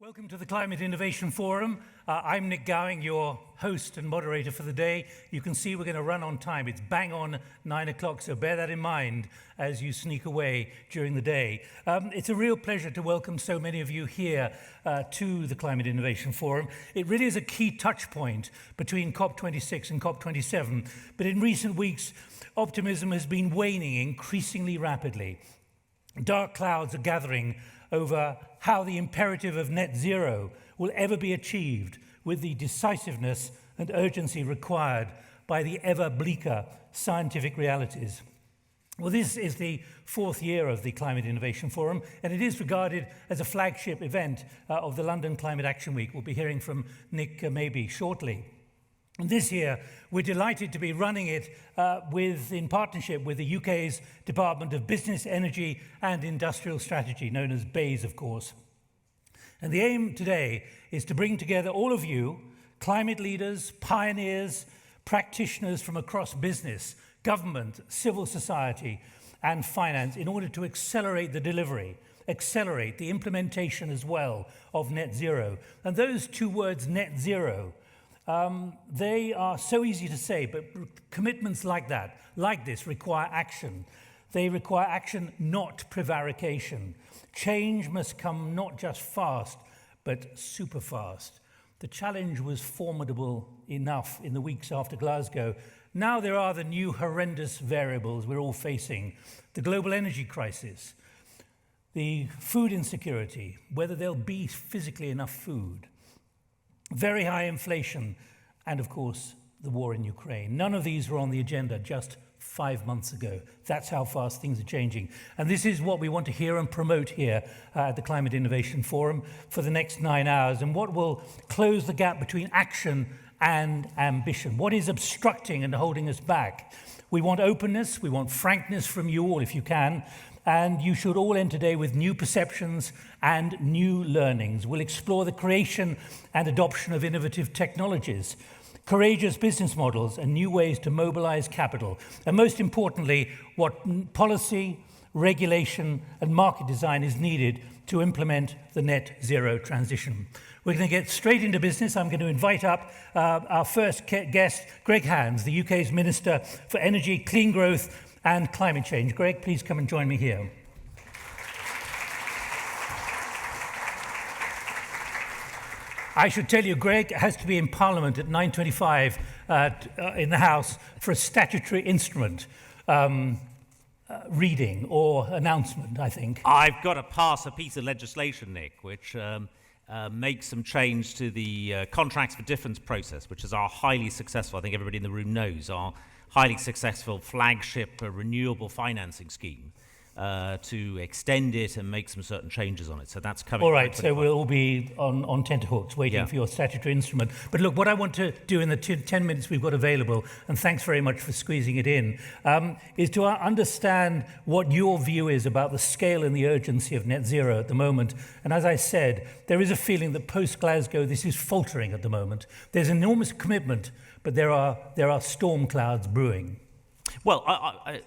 Welcome to the Climate Innovation Forum. I'm Nick Gowing, your host and moderator for the day. You can see we're going to run on time. It's bang on 9 o'clock, so bear that in mind as you sneak away during the day. It's a real pleasure to welcome so many of you here to the Climate Innovation Forum. It really is a key touch point between COP26 and COP27, but in recent weeks, optimism has been waning increasingly rapidly. Dark clouds are gathering over how the imperative of net zero will ever be achieved with the decisiveness and urgency required by the ever bleaker scientific realities. Well, this is the fourth year of the Climate Innovation Forum, and it is regarded as a flagship event of the London Climate Action Week. We'll be hearing from Nick maybe shortly. And this year, we're delighted to be running it in partnership with the UK's Department of Business, Energy and Industrial Strategy, known as BEIS, of course. And the aim today is to bring together all of you, climate leaders, pioneers, practitioners from across business, government, civil society and finance in order to accelerate the delivery, accelerate the implementation as well of net zero. And those two words, net zero, they are so easy to say, but commitments like this, require action. They require action, not prevarication. Change must come not just fast, but super fast. The challenge was formidable enough in the weeks after Glasgow. Now there are the new horrendous variables we're all facing. The global energy crisis, the food insecurity, whether there'll be physically enough food, very high inflation, and of course, the war in Ukraine. None of these were on the agenda just 5 months ago. That's how fast things are changing. And this is what we want to hear and promote here at the Climate Innovation Forum for the next 9 hours, and what will close the gap between action and ambition. What is obstructing and holding us back? We want openness, we want frankness from you all if you can, and you should all end today with new perceptions and new learnings. We'll explore the creation and adoption of innovative technologies, courageous business models and new ways to mobilize capital. And most importantly, what policy, regulation and market design is needed to implement the net zero transition. We're going to get straight into business. I'm going to invite up our first guest, Greg Hands, the UK's Minister for Energy, Clean Growth and Climate Change. Greg, please come and join me here. I should tell you, Greg has to be in Parliament at 9:25 in the House for a statutory instrument reading or announcement, I think. I've got to pass a piece of legislation, Nick, which makes some change to the contracts for difference process, which is our highly successful, I think everybody in the room knows, our highly successful flagship renewable financing scheme, to extend it and make some certain changes on it. So that's coming. All right, so we'll all be on tenterhooks waiting for your statutory instrument. But look, what I want to do in the 10 minutes we've got available, and thanks very much for squeezing it in, is to understand what your view is about the scale and the urgency of net zero at the moment. And as I said, there is a feeling that post-Glasgow this is faltering at the moment. There's enormous commitment, but there are storm clouds brewing. Well,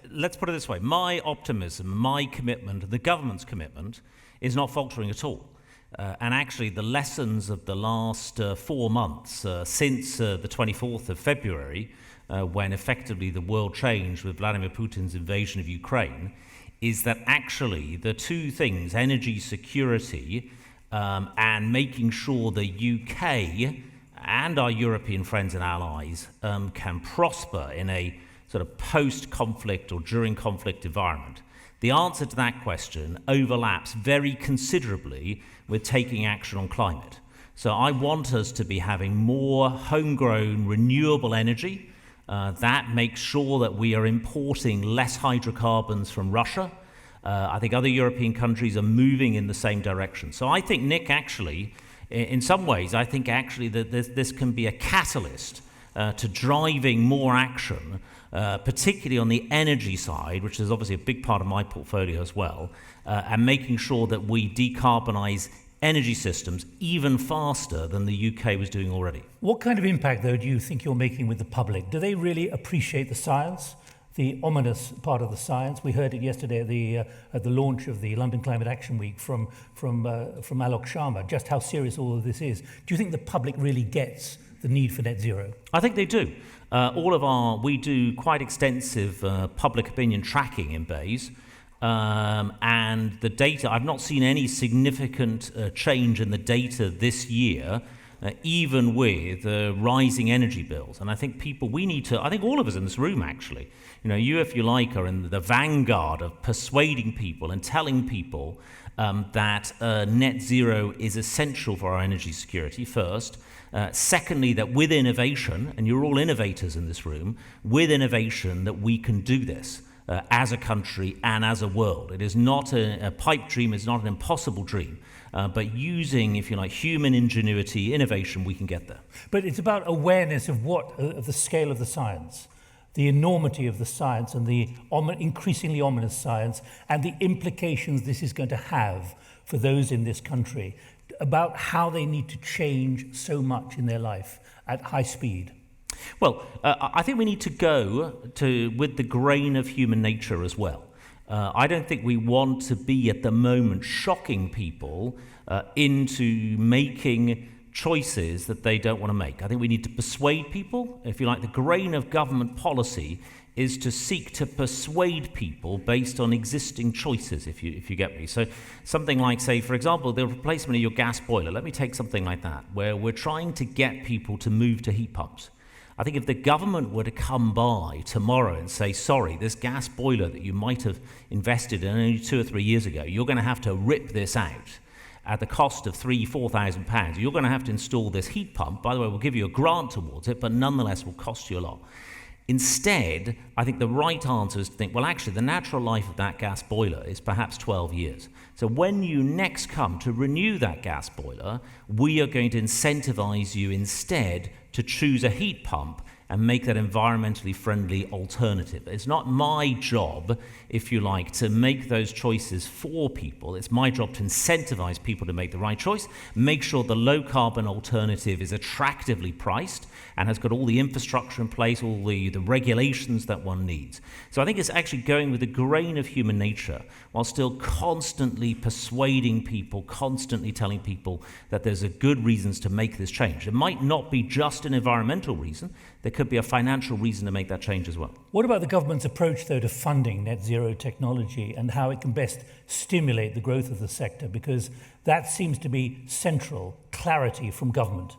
let's put it this way. My optimism, my commitment, the government's commitment is not faltering at all. And actually, the lessons of the last 4 months, since the 24th of February, when effectively the world changed with Vladimir Putin's invasion of Ukraine, is that actually the two things, energy security and making sure the UK and our European friends and allies can prosper in a sort of post-conflict or during conflict environment. The answer to that question overlaps very considerably with taking action on climate. So I want us to be having more homegrown renewable energy. That makes sure that we are importing less hydrocarbons from Russia. I think other European countries are moving in the same direction. So I think, Nick, actually, in some ways, I think actually that this can be a catalyst to driving more action, particularly on the energy side, which is obviously a big part of my portfolio as well, and making sure that we decarbonise energy systems even faster than the UK was doing already. What kind of impact, though, do you think you're making with the public? Do they really appreciate the science, the ominous part of the science. We heard it yesterday at the launch of the London Climate Action Week from Alok Sharma, just how serious all of this is. Do you think the public really gets the need for net zero? I think they do. We do quite extensive public opinion tracking in BEIS. And the data, I've not seen any significant change in the data this year, even with rising energy bills. And I think I think all of us in this room actually, you, if you like, are in the vanguard of persuading people and telling people that net zero is essential for our energy security first. Secondly, that with innovation, and you're all innovators in this room, with innovation that we can do this. As a country and as a world. It is not a pipe dream, it's not an impossible dream, but using, if you like, human ingenuity, innovation, we can get there. But it's about awareness of of the scale of the science, the enormity of the science and the increasingly ominous science and the implications this is going to have for those in this country, about how they need to change so much in their life at high speed. Well, I think we need to go with the grain of human nature as well. I don't think we want to be at the moment shocking people into making choices that they don't want to make. I think we need to persuade people. If you like, the grain of government policy is to seek to persuade people based on existing choices, if you get me. So something like, say, for example, the replacement of your gas boiler. Let me take something like that, where we're trying to get people to move to heat pumps. I think if the government were to come by tomorrow and say, sorry, this gas boiler that you might have invested in only 2 or 3 years ago, you're going to have to rip this out at the cost of £3,000-4,000. You're going to have to install this heat pump. By the way, we'll give you a grant towards it, but nonetheless will cost you a lot. Instead, I think the right answer is to think, well, actually, the natural life of that gas boiler is perhaps 12 years. So when you next come to renew that gas boiler, we are going to incentivize you instead to choose a heat pump and make that environmentally friendly alternative. It's not my job, if you like, to make those choices for people. It's my job to incentivize people to make the right choice, make sure the low carbon alternative is attractively priced and has got all the infrastructure in place, all the regulations that one needs. So I think it's actually going with the grain of human nature while still constantly persuading people, constantly telling people that there's a good reasons to make this change. It might not be just an environmental reason. There could be a financial reason to make that change as well. What about the government's approach, though, to funding net zero technology and how it can best stimulate the growth of the sector? Because that seems to be central, clarity from government.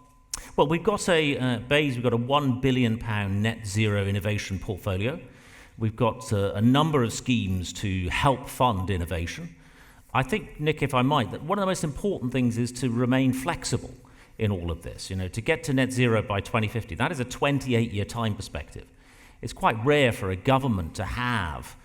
Well, we've got we've got a £1 billion net zero innovation portfolio. We've got a number of schemes to help fund innovation. I think, Nick, if I might, that one of the most important things is to remain flexible in all of this. To get to net zero by 2050, that is a 28-year time perspective. It's quite rare for a government to have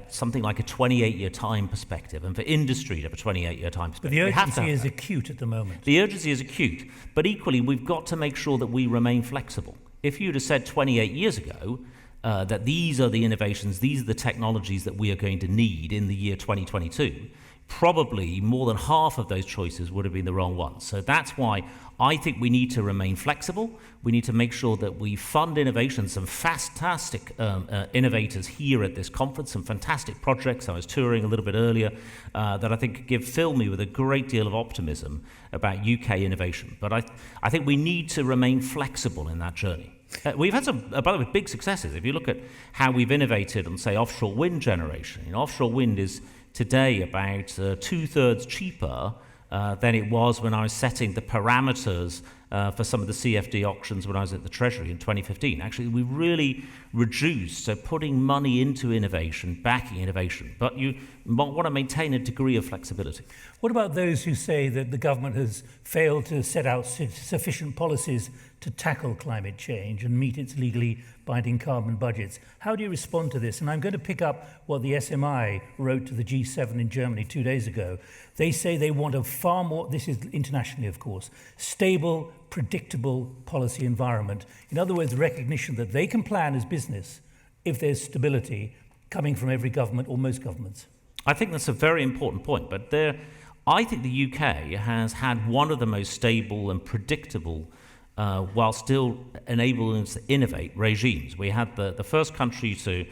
something like a 28-year time perspective, and for industry to have a 28-year time perspective. But the urgency is acute at the moment. The urgency is acute, but equally we've got to make sure that we remain flexible. If you'd have said 28 years ago that these are the innovations, these are the technologies that we are going to need in the year 2022, probably more than half of those choices would have been the wrong ones. So that's why I think we need to remain flexible. We need to make sure that we fund innovation. Some fantastic innovators here at this conference, some fantastic projects. I was touring a little bit earlier that I think fill me with a great deal of optimism about UK innovation. But I think we need to remain flexible in that journey. We've had some, by the way, big successes. If you look at how we've innovated on, say, offshore wind generation. Offshore wind is today about 2/3 cheaper than it was when I was setting the parameters for some of the CFD auctions when I was at the Treasury in 2015. Actually, we really reduced, so putting money into innovation, backing innovation, but you want to maintain a degree of flexibility. What about those who say that the government has failed to set out sufficient policies to tackle climate change and meet its legally binding carbon budgets? How do you respond to this? And I'm going to pick up what the SMI wrote to the G7 in Germany 2 days ago. They say they want a far more, this is internationally of course, stable, predictable policy environment. In other words, recognition that they can plan as business if there's stability coming from every government or most governments. I think that's a very important point, but I think the UK has had one of the most stable and predictable while still enabling us to innovate regimes. We had the first country to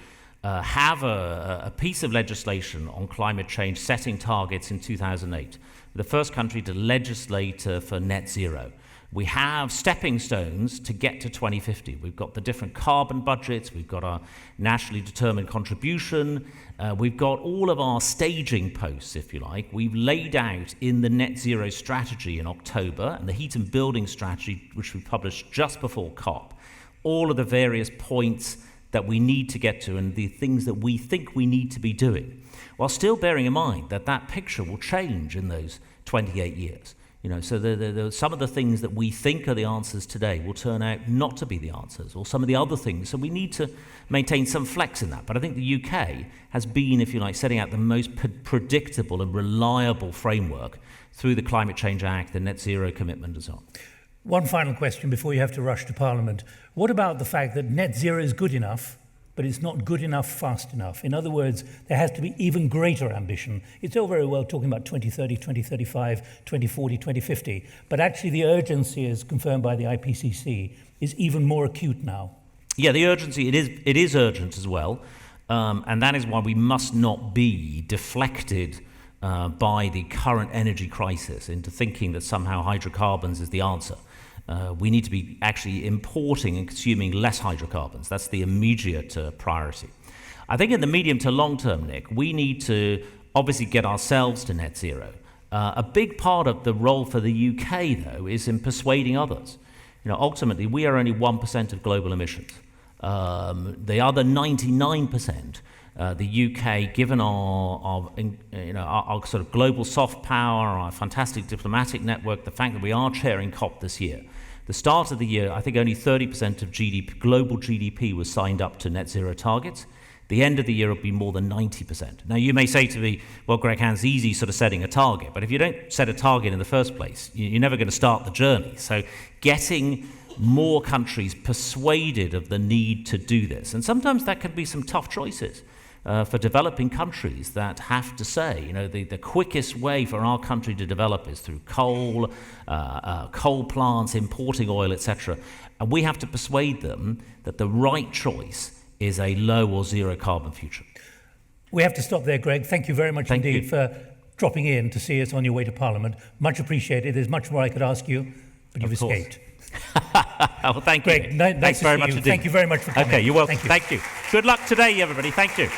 have a piece of legislation on climate change setting targets in 2008. The first country to legislate for net zero. We have stepping stones to get to 2050. We've got the different carbon budgets, we've got our nationally determined contribution, we've got all of our staging posts, if you like. We've laid out in the net zero strategy in October and the heat and building strategy, which we published just before COP, all of the various points that we need to get to and the things that we think we need to be doing, while still bearing in mind that that picture will change in those 28 years. So some of the things that we think are the answers today will turn out not to be the answers, or some of the other things. So we need to maintain some flex in that. But I think the UK has been, if you like, setting out the most predictable and reliable framework through the Climate Change Act, the Net Zero commitment and so on. One final question before you have to rush to Parliament. What about the fact that net zero is good enough, but it's not good enough fast enough? In other words, there has to be even greater ambition. It's all very well talking about 2030, 2035, 2040, 2050, but actually the urgency, as confirmed by the IPCC, is even more acute now. Yeah, the urgency, it is urgent as well, and that is why we must not be deflected by the current energy crisis into thinking that somehow hydrocarbons is the answer. We need to be actually importing and consuming less hydrocarbons. That's the immediate priority. I think in the medium to long term, Nick, we need to obviously get ourselves to net zero. A big part of the role for the UK, though, is in persuading others. Ultimately, we are only 1% of global emissions. The other 99%, the UK, given our sort of global soft power, our fantastic diplomatic network, the fact that we are chairing COP this year, the start of the year, I think only 30% of global GDP was signed up to net zero targets. The end of the year will be more than 90%. Now, you may say to me, well, Greg, it's easy sort of setting a target, but if you don't set a target in the first place, you're never going to start the journey. So getting more countries persuaded of the need to do this, and sometimes that can be some tough choices. For developing countries that have to say, the quickest way for our country to develop is through coal plants, importing oil, etc. And we have to persuade them that the right choice is a low or zero carbon future. We have to stop there, Greg. Thank you very much indeed for dropping in to see us on your way to Parliament. Much appreciated. There's much more I could ask you, but you've escaped. Well, thank you. Greg, nice Thanks to very see much you. indeed. Thank you very much for coming. Okay, you're welcome. Thank you. Good luck today, everybody. Thank you.